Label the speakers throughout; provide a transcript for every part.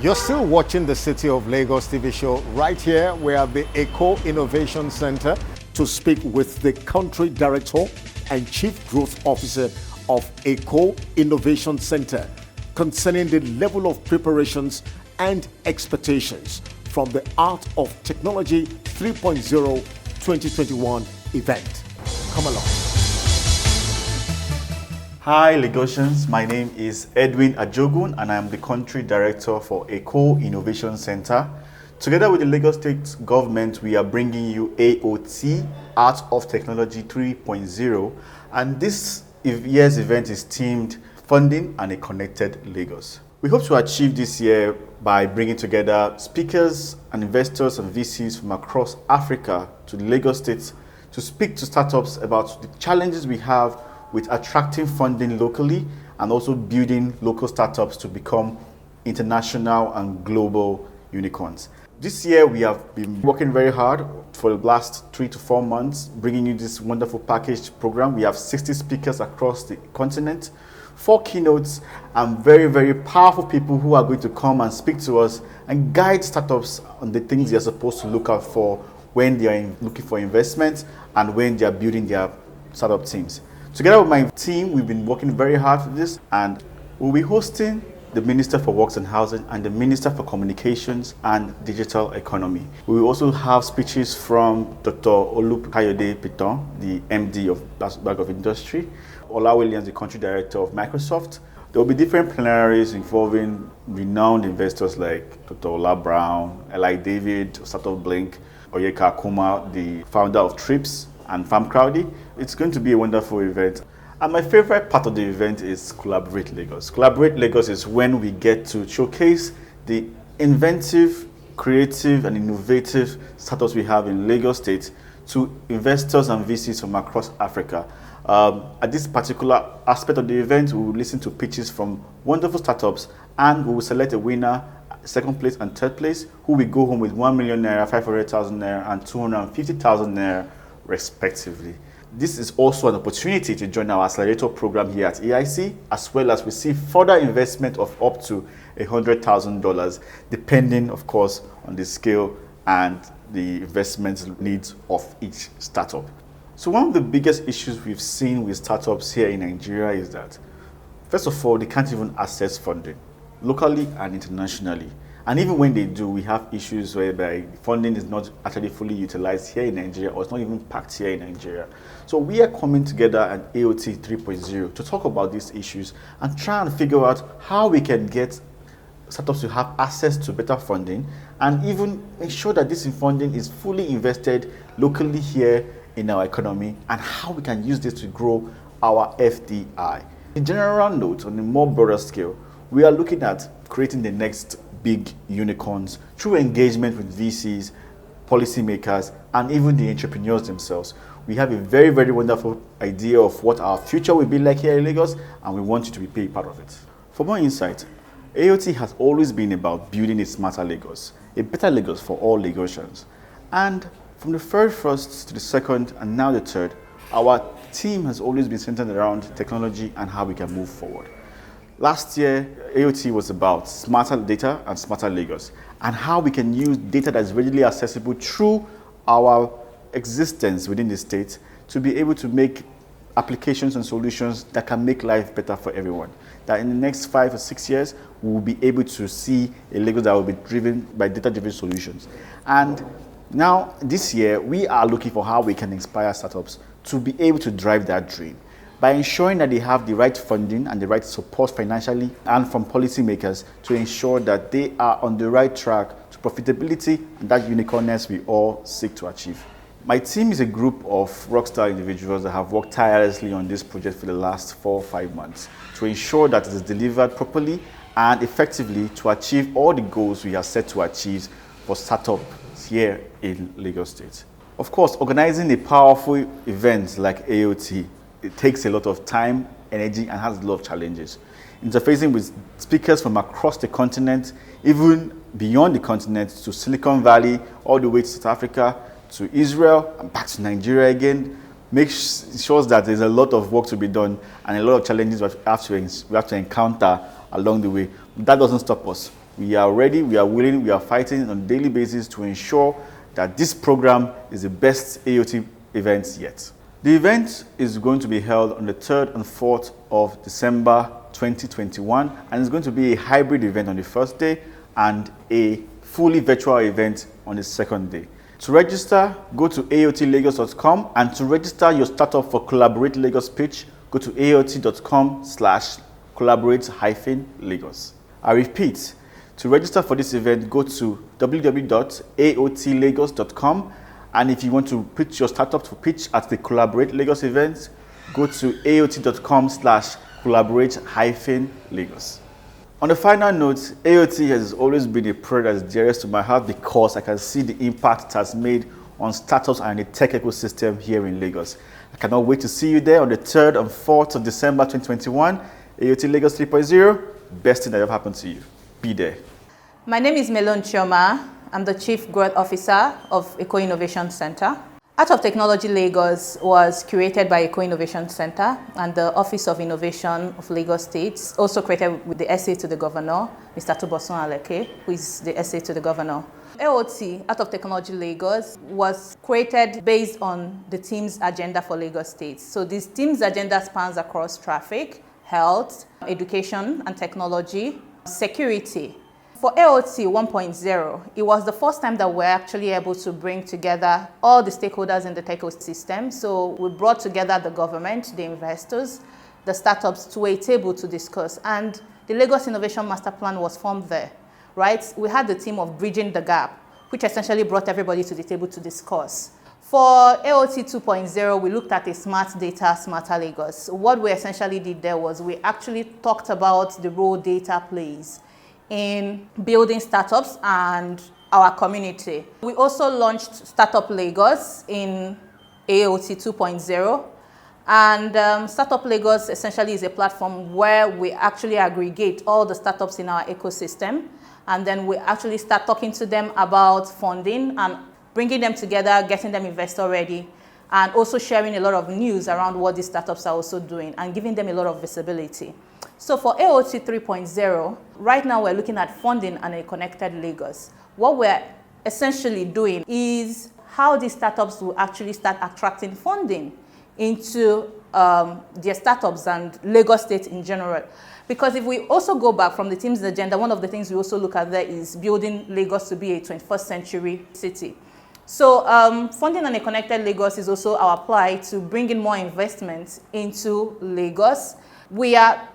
Speaker 1: You're still watching the City of Lagos TV show right here. We're at the Eco Innovation Center to speak with the Country Director and Chief Growth Officer of Eco Innovation Center concerning the level of preparations and expectations from the Art of Technology 3.0 2021 event. Come along.
Speaker 2: Hi Lagosians, my name is Edwin Ajogun and I am the Country Director for Eco Innovation Center. Together with the Lagos State Government, we are bringing you AOT, Art of Technology 3.0, and this year's event is themed Funding and a Connected Lagos. We hope to achieve this year by bringing together speakers and investors and VCs from across Africa to the Lagos State to speak to startups about the challenges we have with attracting funding locally and also building local startups to become international and global unicorns. This year we have been working very hard for the last 3 to 4 months, bringing you this wonderful packaged program. We have 60 speakers across the continent, 4 keynotes, and very, very powerful people who are going to come and speak to us and guide startups on the things they're supposed to look out for when they are looking for investment and when they are building their startup teams. Together with my team, we've been working very hard for this, and we'll be hosting the Minister for Works and Housing and the Minister for Communications and Digital Economy. We will also have speeches from Dr. Olukayode Piton, the MD of Bank of Industry, Ola Williams, the Country Director of Microsoft. There will be different plenaries involving renowned investors like Dr. Ola Brown, Eli David, Startup Blink, Oyeka Akuma, the founder of TRIPS, and Farm Crowdy. It's going to be a wonderful event. And my favorite part of the event is Collaborate Lagos. Collaborate Lagos is when we get to showcase the inventive, creative, and innovative startups we have in Lagos State to investors and VCs from across Africa. At this particular aspect of the event, we will listen to pitches from wonderful startups and we will select a winner, second place and third place, who will go home with 1 million naira, 500,000 naira, and 250,000 naira respectively. This is also an opportunity to join our accelerator program here at EIC, as well as receive further investment of up to $100,000, depending, of course, on the scale and the investment needs of each startup. So one of the biggest issues we've seen with startups here in Nigeria is that, first of all, they can't even access funding, locally and internationally. And even when they do, we have issues whereby funding is not actually fully utilized here in Nigeria, or it's not even packed here in Nigeria. So we are coming together at AOT 3.0 to talk about these issues and try and figure out how we can get startups to have access to better funding and even ensure that this funding is fully invested locally here in our economy, and how we can use this to grow our FDI. In general note, on a more broader scale, we are looking at creating the next big unicorns through engagement with VCs, policymakers, and even the entrepreneurs themselves. We have a very, very wonderful idea of what our future will be like here in Lagos, and we want you to be a part of it. For more insight, AOT has always been about building a smarter Lagos, a better Lagos for all Lagosians. And from the first to the second, and now the third, our team has always been centered around technology and how we can move forward. Last year, AOT was about smarter data and smarter Lagos, and how we can use data that is readily accessible through our existence within the state to be able to make applications and solutions that can make life better for everyone. That in the next 5 or 6 years, we will be able to see a Lagos that will be driven by data-driven solutions. And now, this year, we are looking for how we can inspire startups to be able to drive that dream, by ensuring that they have the right funding and the right support financially and from policymakers to ensure that they are on the right track to profitability and that unicornness we all seek to achieve. My team is a group of rockstar individuals that have worked tirelessly on this project for the last 4 or 5 months to ensure that it is delivered properly and effectively to achieve all the goals we have set to achieve for startups here in Lagos State. Of course, organizing a powerful event like AOT, it takes a lot of time, energy, and has a lot of challenges. Interfacing with speakers from across the continent, even beyond the continent to Silicon Valley, all the way to South Africa, to Israel, and back to Nigeria again, shows that there's a lot of work to be done and a lot of challenges we have to encounter along the way. That doesn't stop us. We are ready, we are willing, we are fighting on a daily basis to ensure that this program is the best AOT event yet. The event is going to be held on the 3rd and 4th of December 2021, and it's going to be a hybrid event on the first day and a fully virtual event on the second day. To register, go to aotlagos.com, and to register your startup for Collaborate Lagos pitch, go to aot.com/collaborate-lagos. I repeat, to register for this event, go to www.aotlagos.com, and if you want to pitch your startup to pitch at the Collaborate Lagos event, go to aot.com/collaborate-lagos. On the final note, AOT has always been a product that is dearest to my heart because I can see the impact it has made on startups and the tech ecosystem here in Lagos. I cannot wait to see you there on the 3rd and 4th of December 2021. AOT Lagos 3.0, best thing that ever happened to you. Be there.
Speaker 3: My name is Melon Chioma. I'm the Chief Growth Officer of Eco Innovation Center. Art of Technology Lagos was curated by Eco Innovation Center and the Office of Innovation of Lagos State, also created with the SA to the Governor, Mr. Tobosun Aleke, who is the SA to the Governor. AOT, Art of Technology Lagos, was created based on the team's agenda for Lagos State. So this team's agenda spans across traffic, health, education and technology, security. For AOT 1.0, it was the first time that we're actually able to bring together all the stakeholders in the tech ecosystem. So we brought together the government, the investors, the startups to a table to discuss. And the Lagos Innovation Master Plan was formed there, right? We had the team of Bridging the Gap, which essentially brought everybody to the table to discuss. For AOT 2.0, we looked at a smart data, smarter Lagos. What we essentially did there was we actually talked about the role data plays in building startups and our community. We also launched Startup Lagos in AOT 2.0. And Startup Lagos essentially is a platform where we actually aggregate all the startups in our ecosystem. And then we actually start talking to them about funding and bringing them together, getting them investor ready, and also sharing a lot of news around what these startups are also doing and giving them a lot of visibility. So for AOT 3.0, right now we're looking at funding and a connected Lagos. What we're essentially doing is how these startups will actually start attracting funding into their startups and Lagos State in general. Because if we also go back from the team's agenda, one of the things we also look at there is building Lagos to be a 21st century city. So funding and a connected Lagos is also our apply to bring in more investments into Lagos. We are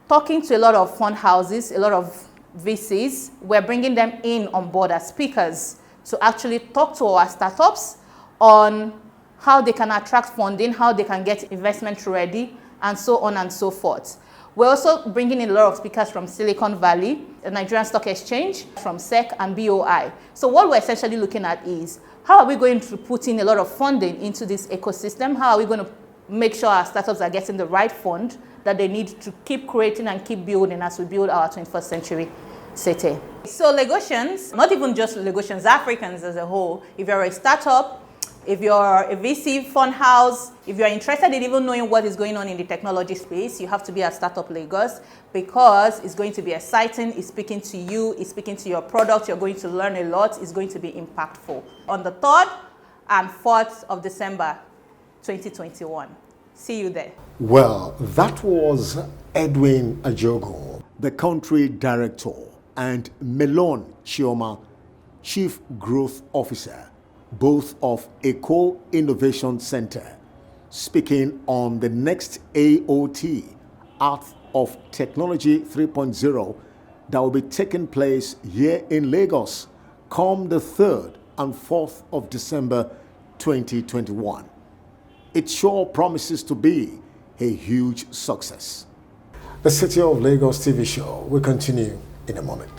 Speaker 3: talking to a lot of fund houses, a lot of VCs. We're bringing them in on board as speakers to actually talk to our startups on how they can attract funding, how they can get investment ready, and so on and so forth. We're also bringing in a lot of speakers from Silicon Valley, the Nigerian Stock Exchange, from SEC and BOI. So what we're essentially looking at is how are we going to put in a lot of funding into this ecosystem? How are we going to make sure our startups are getting the right fund that they need to keep creating and keep building as we build our 21st century city. So Lagosians, not even just Lagosians, Africans as a whole, if you're a startup, if you're a VC fund house, if you're interested in even knowing what is going on in the technology space, you have to be at Startup Lagos because it's going to be exciting, it's speaking to you, it's speaking to your product, you're going to learn a lot, it's going to be impactful. On the 3rd and 4th of December, 2021. See you there.
Speaker 1: Well, that was Edwin Ajogun, the country director, and Melon Chioma, Chief Growth Officer, both of Eco Innovation Center, speaking on the next AOT, Art of Technology 3.0, that will be taking place here in Lagos come the 3rd and 4th of December 2021. It sure promises to be a huge success. The City of Lagos TV show will continue in a moment.